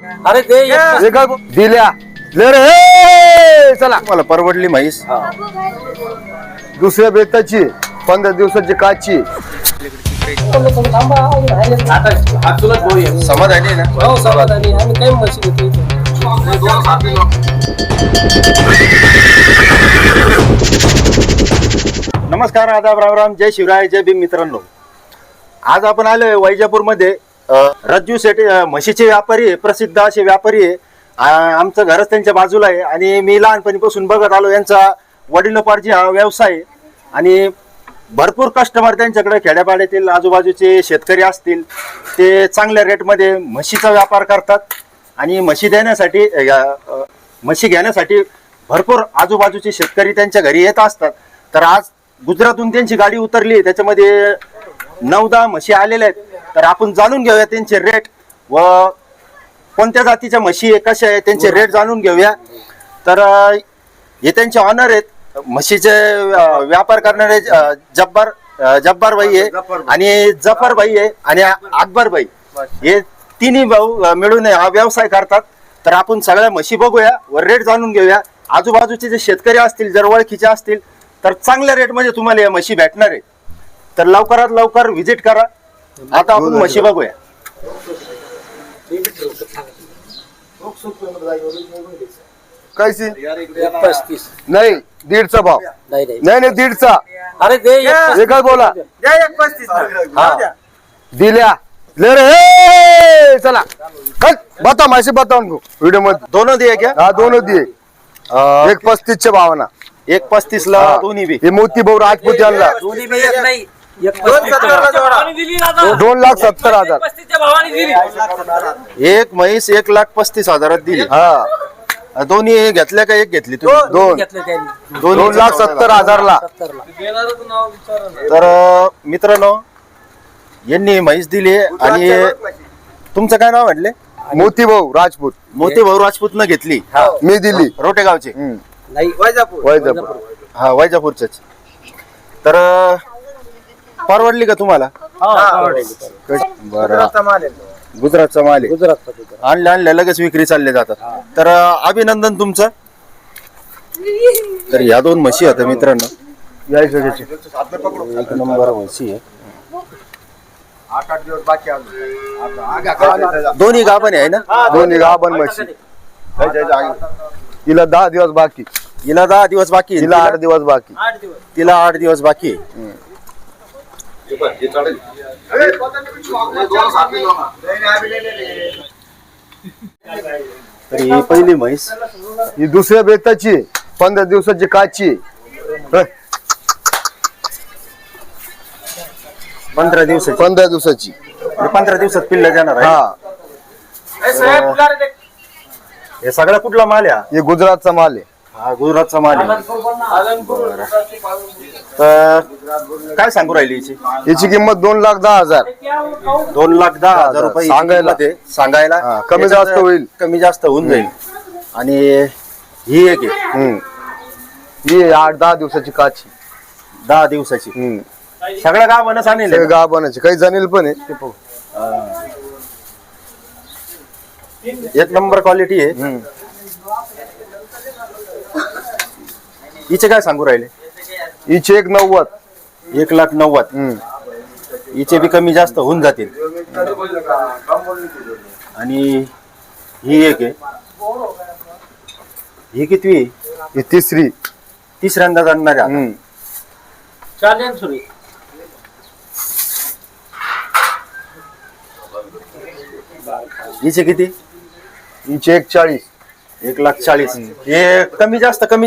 अरे ते दिल्या ले रे हे! चला मला परवडली म्हैस. दुसऱ्या बेताची 15 दिवसाची काची. समाधानी आहे ना? हो समाधानी आम्ही काही म्हशी घेतो इथे. नमस्कार, आदाब, राम राम, जय शिवराय, जय भीम. मित्रांनो, आज आपण आलोय वैजापूर मध्ये. रज्जू शेठ म्हशीचे व्यापारी आहे, प्रसिद्ध असे व्यापारी आहे. आमचं घरच त्यांच्या बाजूला आहे आणि मी लहानपणीपासून बघत आलो यांचा वडिलोपार्जी हा व्यवसाय आहे. आणि भरपूर कस्टमर त्यांच्याकडे खेड्यापाड्यातील आजूबाजूचे शेतकरी असतील ते चांगल्या रेटमध्ये म्हशीचा व्यापार करतात. आणि म्हशी घेण्यासाठी भरपूर आजूबाजूचे शेतकरी त्यांच्या घरी येत असतात. तर आज गुजरातहून त्यांची गाडी उतरली, त्याच्यामध्ये 9-10 म्हशी आलेल्या आहेत. तर आपण जाणून घेऊया त्यांचे रेट व कोणत्या जातीच्या म्हशी आहे, कशा आहे, त्यांचे रेट जाणून घेऊया. तर हे त्यांचे ऑनर आहेत, म्हशीचे व्यापार करणारे जब्बार भाई आहे आणि जफर भाई आहे आणि अकबर भाई, हे तिन्ही भाऊ मिळून हा व्यवसाय करतात. तर आपण सगळ्या म्हशी बघूया व रेट जाणून घेऊया. आजूबाजूचे जे शेतकरी असतील, जर ओळखीचे असतील तर चांगल्या रेटमध्ये तुम्हाला या म्हशी भेटणार आहे. तर लवकरात लवकर व्हिजिट करा. आता आपण म्हशी बघूया. कैसी 35. नाही 1.5चा भाव. नाही नाही 1.5चा. अरे ते हे काय बोला दिल्या ले रे हे! चला बता माशी बता उनको वीडियो मध्ये. दोनों दिए क्या? हा दोनों दिए. 1.35 भावाना. 1.35 ला दोन्ही बी. हे मोती भाऊ राजपूत यांना दोन्ही बी एक नाही. 2,70,000. एक म्हैस 1,35,000 दिली. हा दोन्ही घेतल्या का एक घेतली तुम्ही? दोन घेतलं त्यांनी 2,70,000 तर मित्रांनो, यांनी म्हैस दिली आणि तुमचं काय नाव म्हटले? मोती भाऊ राजपूत. मोती भाऊ राजपूत न घेतली. मी दिली. रोटेगावचे. नाही वैजापूर. हा वैजापूरच. तर परवडली का तुम्हाला? बरं, गुजरातचा माल आहे. गुजरात आणल्या लगेच विक्री चालले जातात. तर अभिनंदन तुमचं. तर या दोन म्हशी होत्या मित्रांनो. एक नंबर म्हशी आहे. 8 दिवस बाकी दोन्ही गाभण आहे ना? दोन्ही गाभण म्हशी. तिला 10 दिवस बाकी. हिला 10 दिवस बाकी आहे. तिला 8 दिवस बाकी. तिला 8 दिवस बाकी आहे. तर ही पहिली म्हैस. ही दुसऱ्या बेताची 15 दिवसाची काची. 15 दिवसाची. 15 दिवसाची. 15 दिवसात पिल्ल देणार आहे. हा हे सगळा कुठला माल आहे? हे गुजरातचा माल आहे. हा गुजरातचा माल आहे. तर काय सांगू राहिली हिची? याची किंमत 2,10,000. 2,10,000 रुपये सांगायला. सांगायला कमी जास्त होईल. कमी जास्त होऊन जाईल. आणि ही एक आहे. ही 8-10 दिवसाची काची. 10 दिवसाची. सगळ्या गावानं सांगितलं. गाभणाची काही जाणील पण आहे. एक नंबर क्वालिटी आहे. हिचे काय सांगू राहिले? हिची 1,90,000. 1,90,000. हिचे बी कमी जास्त होऊन जातील. आणि ही एक आहे. ही कितवी आहे? ही तिसरी. तिसऱ्यांदा जाणार आहे. चालेल सुरू. हिचे किती? हिची 1,40,000. 1,40,000. हे कमी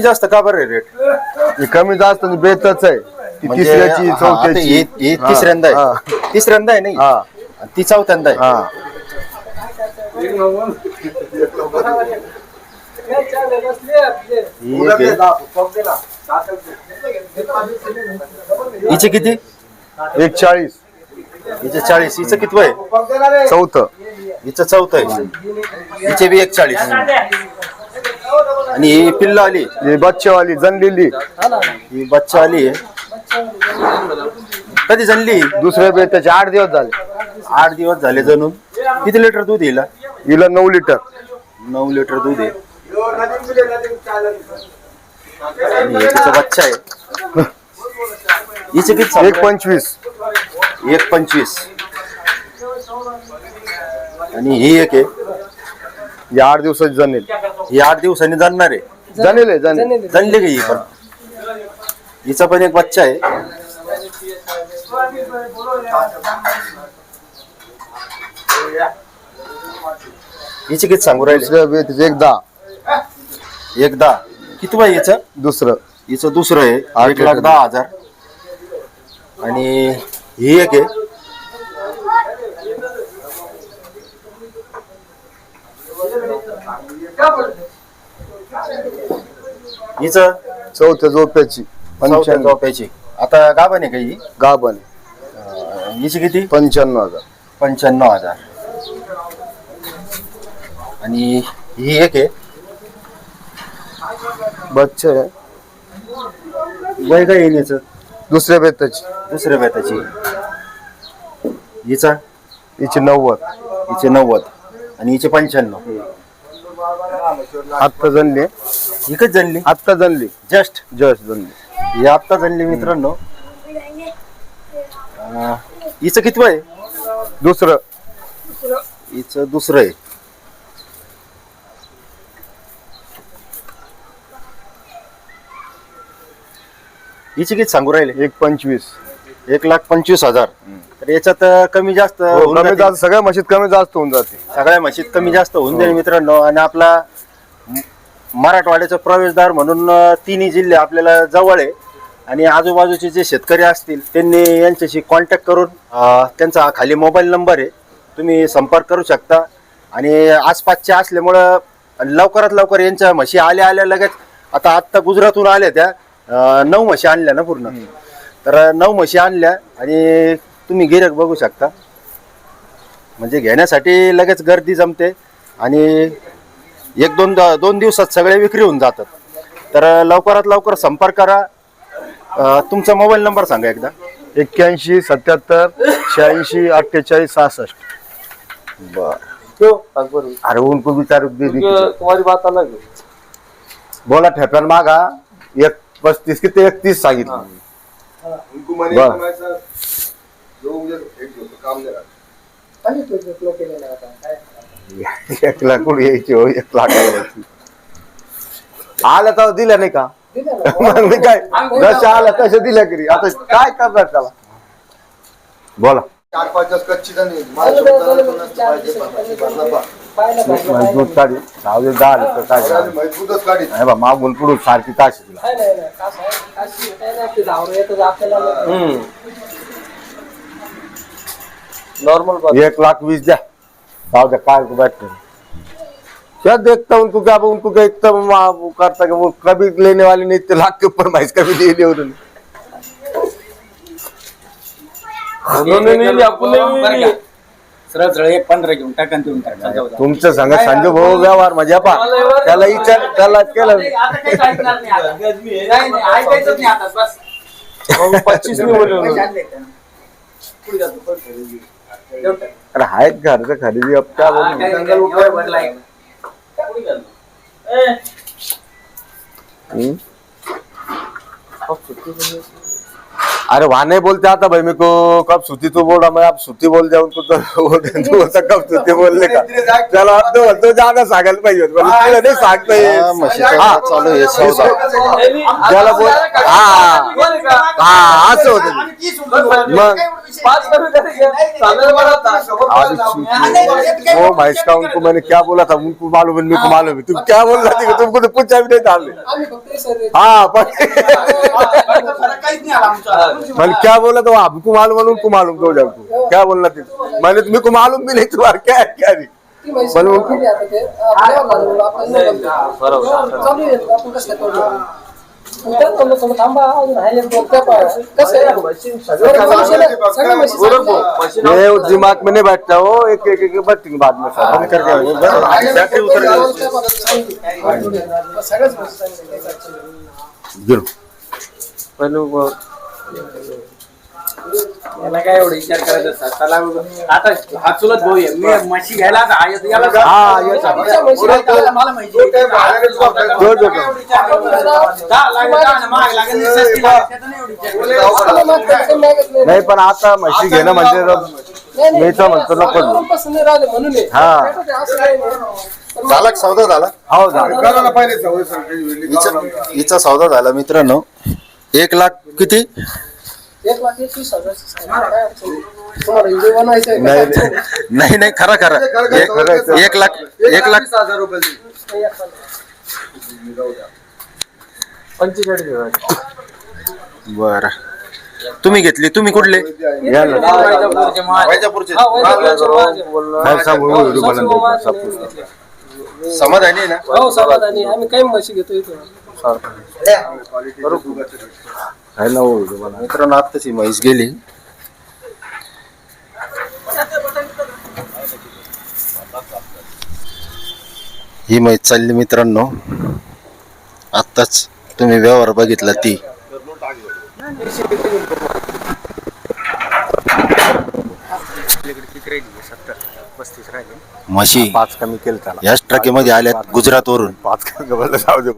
जास्त का बरं रेट? ही कमी जास्त बेतच आहे. ती तिसऱ्याची चौथ्याची. ही तिसऱ्यांदा आहे. तिसऱ्यांदा आहे नाही. हा ती चौथ्यांदा आहे. हा ही एक आहे. हिचे किती? 1,40,000. हिचे 40. हिचं किती आहे? चौथं. हिचं चौथं आहे. हिचे बी 1,40,000. आणि ही पिल्ल आली. ही बच्चेवाली जनलेली. ही बच्चा आली आहे. कधी जनली? दुसऱ्या बेताचे 8 दिवस झाले. 8 दिवस झाले जणून. किती लिटर दूध येईल? हिला 9 लिटर 9 लिटर दूध आहे आणि हे तिचा बच्चा आहे. हिचे किती सांगताय? 1.25. 1.25. आणि ही एक आहे, ही 8 दिवसाची जनेल. ही 8 दिवसांनी जाणार आहे. जनेल आहे जनेल. जणली का ही पण? हिचा पण एक बच्चा आहे. हिचे किती सांगू राहिले? दुसरं बी तिचं 1.10. 1.10. किती बाई हिचं? दुसरं हिचं दुसरं आहे 1,10,000. आणि ही एक आहे, हिचं चौथ्या झोप्याची 95 झोपायची. आता गाभण आहे का ही? गाभण हिची किती? 95,000. 95,000. आणि ही एक आहे, बच्चे आहे वय काय येईल याचं? दुसऱ्या बेताची. दुसऱ्या बेताची. हिचा? हिची 90. हिचे 90 आणि हिचे 95. आत्ता जनली. एकच जनली आत्ता जनली. जस्ट जनली. ही आत्ता जनली मित्रांनो. हिचं किती वय? दुसरं. हिचं दुसरं आहे. हिची किती सांगू राहिले? 1.25. 1,25,000. तर याच्यात कमी जास्त होऊन कमी जाते. जास्त सगळ्या म्हशीत कमी जास्त होऊन जाते. सगळ्या म्हशीत कमी जास्त होऊन जाईल मित्रांनो. आणि आपला मराठवाड्याचा प्रवेशद्वार म्हणून तिन्ही जिल्हे आपल्याला जवळ आहे. आणि आजूबाजूचे जे शेतकरी असतील त्यांनी यांच्याशी कॉन्टॅक्ट करून त्यांचा खाली मोबाईल नंबर आहे, तुम्ही संपर्क करू शकता. आणि आसपासच्या असल्यामुळं लवकरात लवकर यांच्या म्हशी आल्या लगेच. आत्ता गुजरातहून आल्या त्या 9 म्हशी आणल्या ना पूर्ण. तर 9 म्हशी आणल्या आणि तुम्ही गिऱ्हाईक बघू शकता. म्हणजे घेण्यासाठी लगेच गर्दी जमते आणि 1-2 दिवसात सगळे विक्री होऊन जातात. तर लवकरात लवकर संपर्क करा. तुमचा मोबाईल नंबर सांगा एकदा. 81 77 86 48 66. बर. अरे उनको विचार तुम्हारी बात अलग है. बोला ठेप्यान मागा 1.35 की 31 सांगितलं. एक लाख कुठे यायची हो? 1 लाख आलं तर दिल्या नाही का? मग मी काय जसं आलं तसं दिल्या करी. आता काय करणार त्याला? बोला. 4-5 कच्ची जणी दूध काढी जाऊ दे 10 लिटर काय मजबूतच काढी. नाही बा मागून पुढून सारखी ताशी तुला. नॉर्मल बात. 1,20,000 द्या. जाऊ द्या काय बैठते क्या देखता उनको क्या उनको क्या इतना वो करता कि वो कभी लेने वाले नहीं इतने लाख के ऊपर भाई कभी दे दिया उन्होंने. उन्होंने नहीं लिया, आपण नहीं लिया. सरळ सरळ 1.15 घेऊन टाका देऊन टाका. जाऊ द्या. तुमचं सांगा संजय भाऊ व्यवहार मजा पा त्याला विचार त्याला केलं आता काही ऐकणार नाही आता. नाही नाही ऐकायचंच नाही आता बस. 25 मी बोललो. अरे हाय घरचं खरेदी अब क्या बोलू. जंगल उठवाय भरलाय. अरे वहां नहीं बोलते आता भाई मेरे को कब सूती तो बोल रहा मैं आप सूती बोल जाऊं उनको तो बोलता कब सूती बोलने का. चलो अब तो ज्यादा सांगायला पाहिजे होतं. नाही सांगता येत. चालू आहे सौदा. ज्याला बोल हा असं होतं. मग वो भैंस का उनको मैंने क्या बोला था उनको मालूम है मेरे को मालूम है. तुम क्या बोल रहे थे तुमको तो पूछा भी नहीं था हमने. हाँ पण मैंने क्या बोला तो आपको मालूम है उनको मालूम तो जाओ क्या बोलना थी. मैंने मेरे को मालूम भी नहीं तुम्हारा क्या है क्या नहीं. मैंने उनको ये दिमाग में नहीं बैठता हो. एक एक एक बैठेंगे बाद में सब बैटरी उतर गिरो. पहिले याला काय एवढं विचार करायचा असतात. चला आता हा चुलत भाऊ आहे. मी म्हशी घ्यायला आता याला हा, येत आहे. मला माहिती आहे. जोड जोड. दहा लागेल, दहा ना, महाग लागेल, सस्ती लागेल. त्याचा नाही एवढा विचार. नाही पण आता म्हशी घेणं म्हणजे मी तर म्हणतो नको. हा झाला का सौदा झाला? हो झालं. करायला पाहिजे सवय सगळी. हिचा सौदा झाला मित्रांनो. 1 लाख किती? 1,21,000. नाही नाही खरं खरं 1 लाख 1,20,000 रुपये दे. 45,000. बर. तुम्ही घेतली, तुम्ही कुठले? या ना. वैजापूरचे महाग. वैजापूरचे. साहेब, साहेब, व्हिडिओ बनवून द्या. समाधानी आहे ना? हो समाधानी आम्ही काही म्हशी घेतो इथं. आहे ना व्हिडिओ बनवा. मित्रांनो आत्ताच ही म्हैस गेली. ही म्हैस चालली मित्रांनो. आत्ताच तुम्ही व्यवहार बघितला ती. म्हशी 5 कमी केलं त्याला. याच ट्रकेमध्ये आल्यात गुजरात वरून. 5 कमी जाऊ दे.